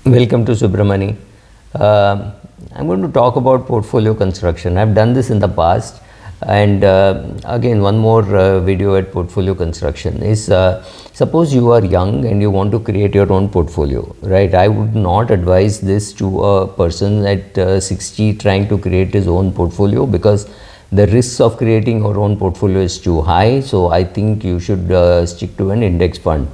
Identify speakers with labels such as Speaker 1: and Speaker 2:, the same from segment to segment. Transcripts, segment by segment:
Speaker 1: Welcome to Subramani. I'm going to talk about portfolio construction. I've done this in the past, and again, one more video at portfolio construction is suppose you are young and you want to create your own portfolio, right? I would not advise this to a person at 60 trying to create his own portfolio, because the risks of creating your own portfolio is too high. So I think you should stick to an index fund.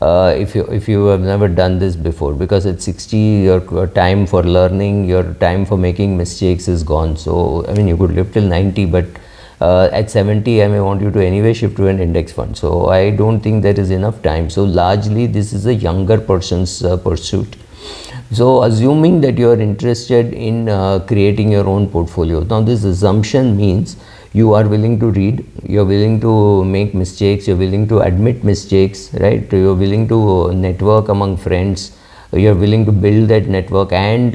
Speaker 1: If you have never done this before, because at 60 your time for learning, your time for making mistakes is gone. So I mean, you could live till 90, but at 70 I may want you to anyway shift to an index fund. So I don't think there is enough time. So largely this is a younger person's pursuit. So assuming that you are interested in creating your own portfolio, now this assumption means you are willing to read, you're willing to make mistakes, you're willing to admit mistakes, right? You're willing to network among friends, you're willing to build that network, and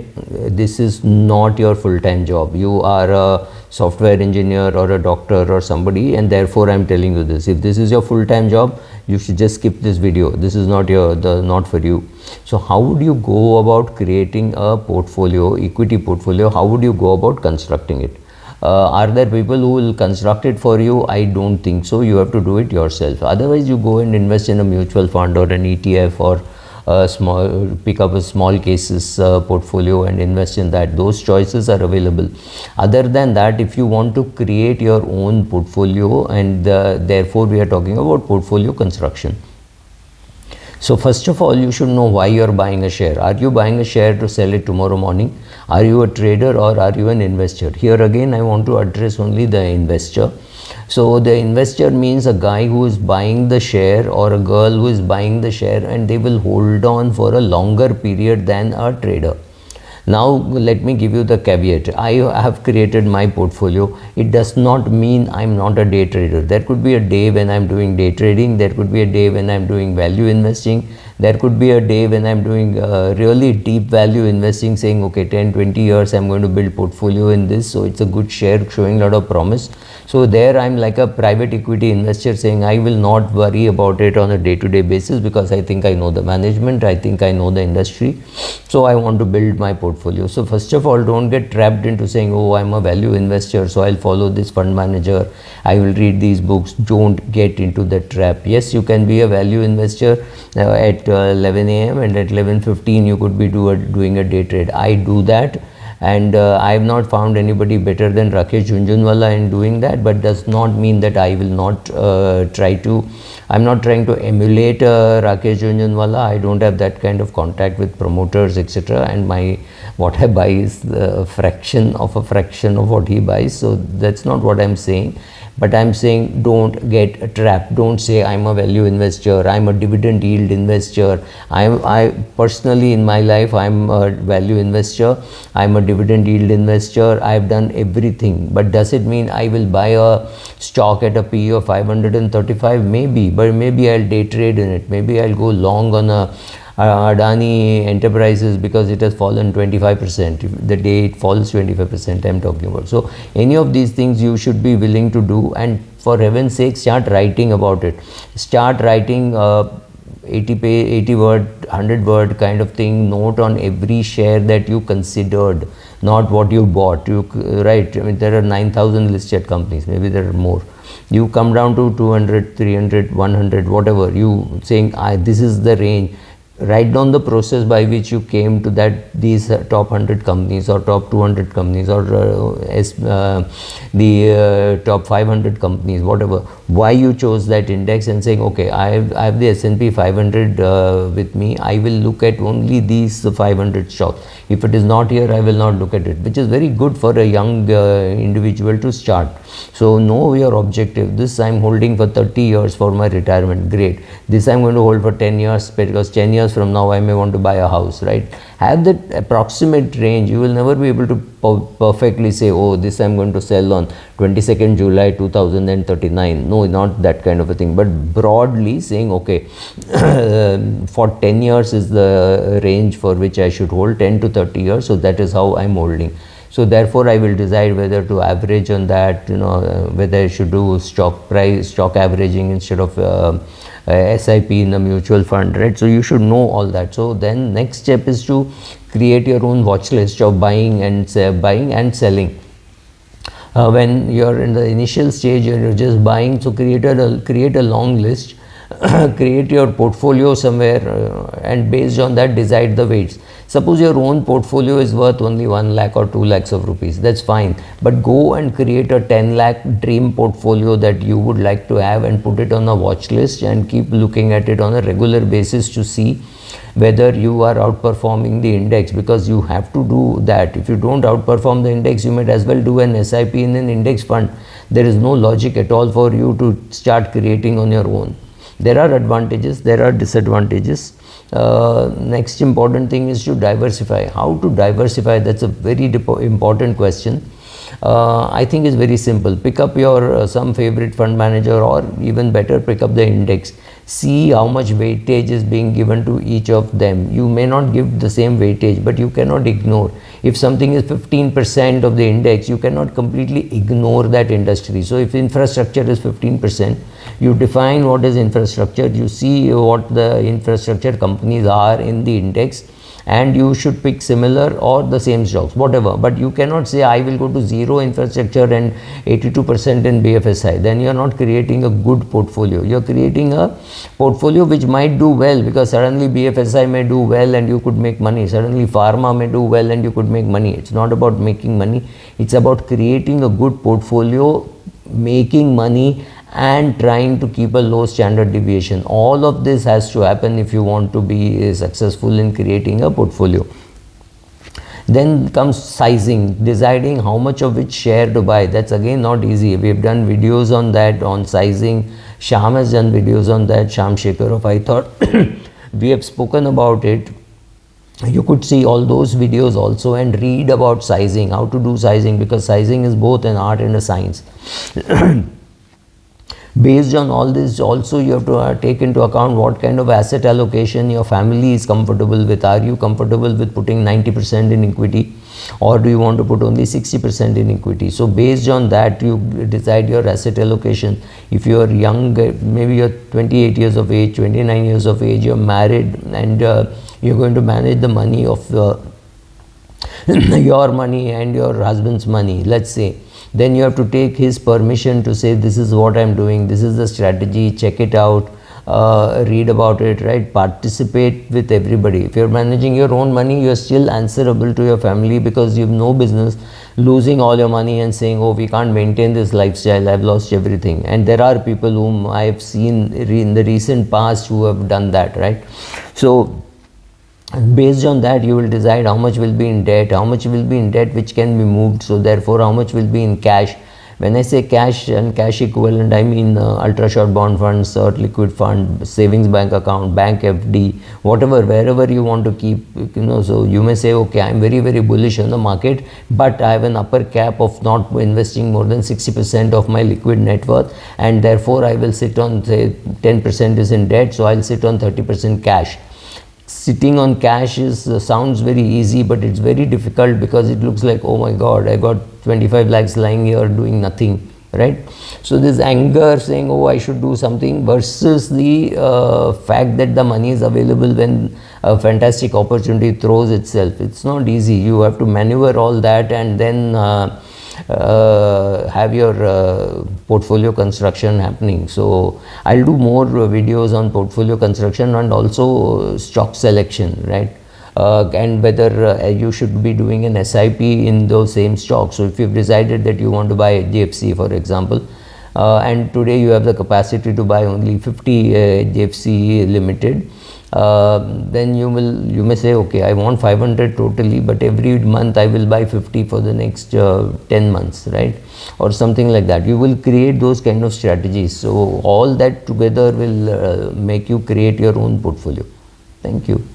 Speaker 1: this is not your full-time job. You are a software engineer or a doctor or somebody, and therefore I'm telling you this. If this is your full-time job, you should just skip this video. This is not not for you. So how would you go about creating a portfolio, equity portfolio? How would you go about constructing it? Are there people who will construct it for you? I don't think so. You have to do it yourself. Otherwise, you go and invest in a mutual fund or an ETF, or pick up a small cases portfolio and invest in that. Those choices are available. Other than that, if you want to create your own portfolio, and therefore we are talking about portfolio construction. So first of all, you should know why you are buying a share. Are you buying a share to sell it tomorrow morning? Are you a trader, or are you an investor? Here again, I want to address only the investor. So the investor means a guy who is buying the share, or a girl who is buying the share, and they will hold on for a longer period than a trader. Now let me give you the caveat. I have created my portfolio. It does not mean I'm not a day trader. There could be a day when I'm doing day trading. There could be a day when I'm doing value investing. There could be a day when I'm doing really deep value investing, saying okay, 10-20 years I'm going to build portfolio in this, so it's a good share showing a lot of promise. So there I'm like a private equity investor, saying I will not worry about it on a day-to-day basis, because I think I know the management, I think I know the industry, so I want to build my portfolio. So first of all, don't get trapped into saying, oh, I'm a value investor, so I'll follow this fund manager, I will read these books. Don't get into that trap. Yes, you can be a value investor at 11 a.m. and at 11:15 you could be doing a day trade. I do that, and I have not found anybody better than Rakesh Jhunjhunwala in doing that, but does not mean that I will not I'm not trying to emulate Rakesh Jhunjhunwala. I don't have that kind of contact with promoters, etc., and what I buy is the fraction of what he buys. So that's not what I'm saying. But I'm saying, don't get trapped. Don't say I'm a value investor, I'm a dividend yield investor. I personally in my life, I'm a value investor, I'm a dividend yield investor. I've done everything. But does it mean I will buy a stock at a PE of 535? Maybe, but maybe I'll day trade in it. Maybe I'll go long on a Adani Enterprises because it has fallen 25%. The day it falls 25%, I'm talking about. So any of these things you should be willing to do, and for heaven's sake, start writing about it. Start writing 80 word, 100 word kind of thing, note on every share that you considered, not what you bought. Right? I mean, there are 9,000 listed companies, maybe there are more. You come down to 200, 300, 100, whatever. You saying, this is the range. Write down the process by which you came to these top 100 companies, or top 200 companies, or the top 500 companies, whatever. Why you chose that index, and saying, okay, I have the S&P 500 with me. I will look at only these 500 stocks. If it is not here, I will not look at it, which is very good for a young individual to start. So know your objective. This I'm holding for 30 years for my retirement. Great. This I'm going to hold for 10 years, because 10 years from now I may want to buy a house, right? Have that approximate range. You will never be able to perfectly say, oh, this I'm going to sell on 22nd July 2039. No, not that kind of a thing, but broadly saying, okay, for 10 years is the range for which I should hold, 10 to 30 years. So that is how I'm holding. So therefore I will decide whether to average on that, whether I should do stock averaging instead of SIP in a mutual fund, right? So you should know all that. So then next step is to create your own watch list of buying and selling. When you're in the initial stage and you're just buying, so create a long list, create your portfolio somewhere, and based on that decide the weights. Suppose your own portfolio is worth only 1 lakh or 2 lakhs of rupees, that's fine, but go and create a 10 lakh dream portfolio that you would like to have and put it on a watch list and keep looking at it on a regular basis to see whether you are outperforming the index, because you have to do that. If you don't outperform the index, you might as well do an SIP in an index fund. There is no logic at all for you to start creating on your own. There are advantages, there are disadvantages. Next important thing is to diversify. How to diversify? That's a very important question. I think it's very simple. Pick up your some favorite fund manager, or even better, pick up the index. See how much weightage is being given to each of them. You may not give the same weightage, but you cannot ignore. If something is 15% of the index, you cannot completely ignore that industry. So if infrastructure is 15%, you define what is infrastructure, you see what the infrastructure companies are in the index, and you should pick similar or the same stocks, whatever. But you cannot say I will go to zero infrastructure and 82% in BFSI. Then you are not creating a good portfolio. You are creating a portfolio which might do well, because suddenly BFSI may do well and you could make money. Suddenly pharma may do well and you could make money. It's not about making money. It's about creating a good portfolio, making money, and trying to keep a low standard deviation. All of this has to happen if you want to be successful in creating a portfolio. Then comes sizing, deciding how much of which share to buy. That's again not easy. We have done videos on that, on sizing. Shyam has done videos on that, Shyam Shekhar of iThought. We have spoken about it. You could see all those videos also and read about sizing, how to do sizing, because sizing is both an art and a science. Based on all this, also you have to take into account what kind of asset allocation your family is comfortable with. Are you comfortable with putting 90% in equity, or do you want to put only 60% in equity? So based on that, you decide your asset allocation. If you are young, maybe you're 28 years of age, 29 years of age, you're married, and you're going to manage the money of your money and your husband's money, let's say. Then you have to take his permission to say, this is what I'm doing, this is the strategy, check it out, read about it, right? Participate with everybody. If you're managing your own money, you're still answerable to your family, because you have no business losing all your money and saying, oh, we can't maintain this lifestyle, I've lost everything. And there are people whom I've seen in the recent past who have done that, right? So based on that, you will decide how much will be in debt, how much will be in debt which can be moved, so therefore how much will be in cash. When I say cash and cash equivalent, I mean ultra short bond funds or liquid fund, savings bank account, bank FD, whatever, wherever you want to keep, so you may say, okay, I'm very, very bullish on the market, but I have an upper cap of not investing more than 60% of my liquid net worth, and therefore I will sit on, say, 10% is in debt, so I'll sit on 30% cash. Sitting on cash sounds very easy, but it's very difficult, because it looks like, oh my God, I got 25 lakhs lying here doing nothing, right? So this anger saying, oh, I should do something, versus the fact that the money is available when a fantastic opportunity throws itself. It's not easy. You have to maneuver all that, and then have your portfolio construction happening. So I'll do more videos on portfolio construction and also stock selection, right? And whether you should be doing an SIP in those same stocks. So if you've decided that you want to buy HDFC, for example, and today you have the capacity to buy only 50 HDFC Limited, then you may say, okay, I want 500 totally, but every month I will buy 50 for the next 10 months, right? Or something like that. You will create those kind of strategies. So all that together will make you create your own portfolio. Thank you.